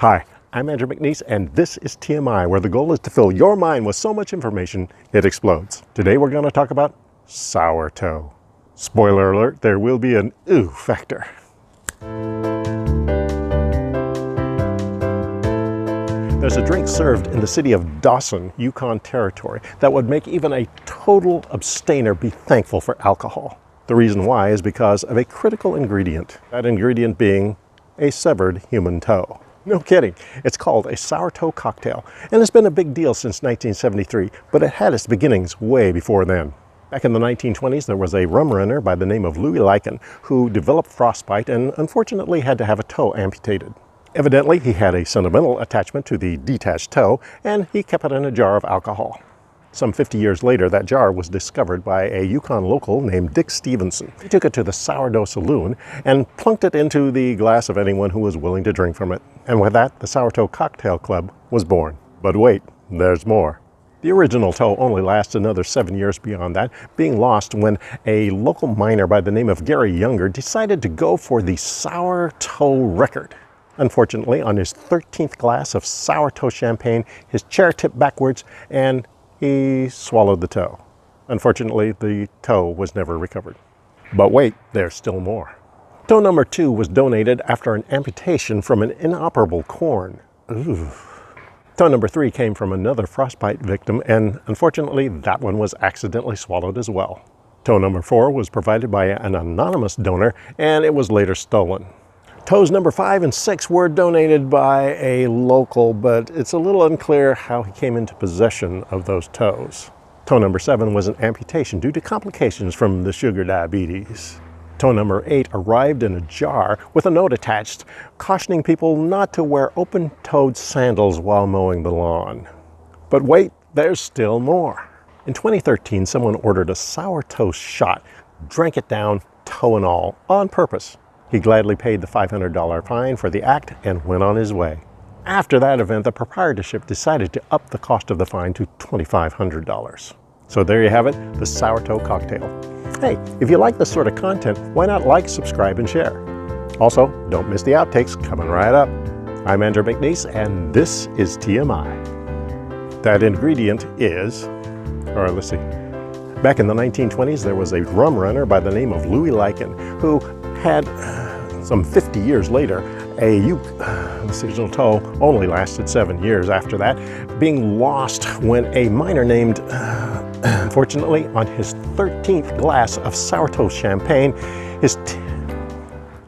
Hi, I'm Andrew McNeese, and this is TMI, where the goal is to fill your mind with so much information it explodes. Today we're going to talk about sour toe. Spoiler alert, there will be an ooh factor. There's a drink served in the city of Dawson, Yukon Territory, that would make even a total abstainer be thankful for alcohol. The reason why is because of a critical ingredient, that ingredient being a severed human toe. No kidding, it's called a sour toe cocktail, and it's been a big deal since 1973, but it had its beginnings way before then. Back in the 1920s, there was a rum runner by the name of Louis Lycan who developed frostbite and unfortunately had to have a toe amputated. Evidently, he had a sentimental attachment to the detached toe, and he kept it in a jar of alcohol. Some 50 years later, that jar was discovered by a Yukon local named Dick Stevenson. He took it to the Sourdough Saloon and plunked it into the glass of anyone who was willing to drink from it. And with that, the Sour Toe Cocktail Club was born. But wait, there's more. The original toe only lasts another 7 years beyond that, being lost when a local miner by the name of Gary Younger decided to go for the sour toe record. Unfortunately, on his 13th glass of sour toe champagne, his chair tipped backwards and he swallowed the toe. Unfortunately, the toe was never recovered. But wait, there's still more. Toe number 2 was donated after an amputation from an inoperable corn. Ooh. Toe number 3 came from another frostbite victim, and unfortunately, that one was accidentally swallowed as well. Toe number 4 was provided by an anonymous donor, and it was later stolen. Toes number 5 and 6 were donated by a local, but it's a little unclear how he came into possession of those toes. Toe number 7 was an amputation due to complications from the sugar diabetes. Toe number 8 arrived in a jar with a note attached, cautioning people not to wear open-toed sandals while mowing the lawn. But wait, there's still more. In 2013, someone ordered a sour toe shot, drank it down, toe and all, on purpose. He gladly paid the $500 fine for the act and went on his way. After that event, the proprietorship decided to up the cost of the fine to $2,500. So there you have it, the sour toe cocktail. Hey, if you like this sort of content, why not like, subscribe, and share? Also, don't miss the outtakes coming right up. I'm Andrew McNeese, and this is TMI. That ingredient is, or let's see, back in the 1920s, there was a rum runner by the name of Louis Lycan who had, some 50 years later, this original toe only lasted 7 years after that, being lost when a miner named, unfortunately, on his 13th glass of sour toe champagne, his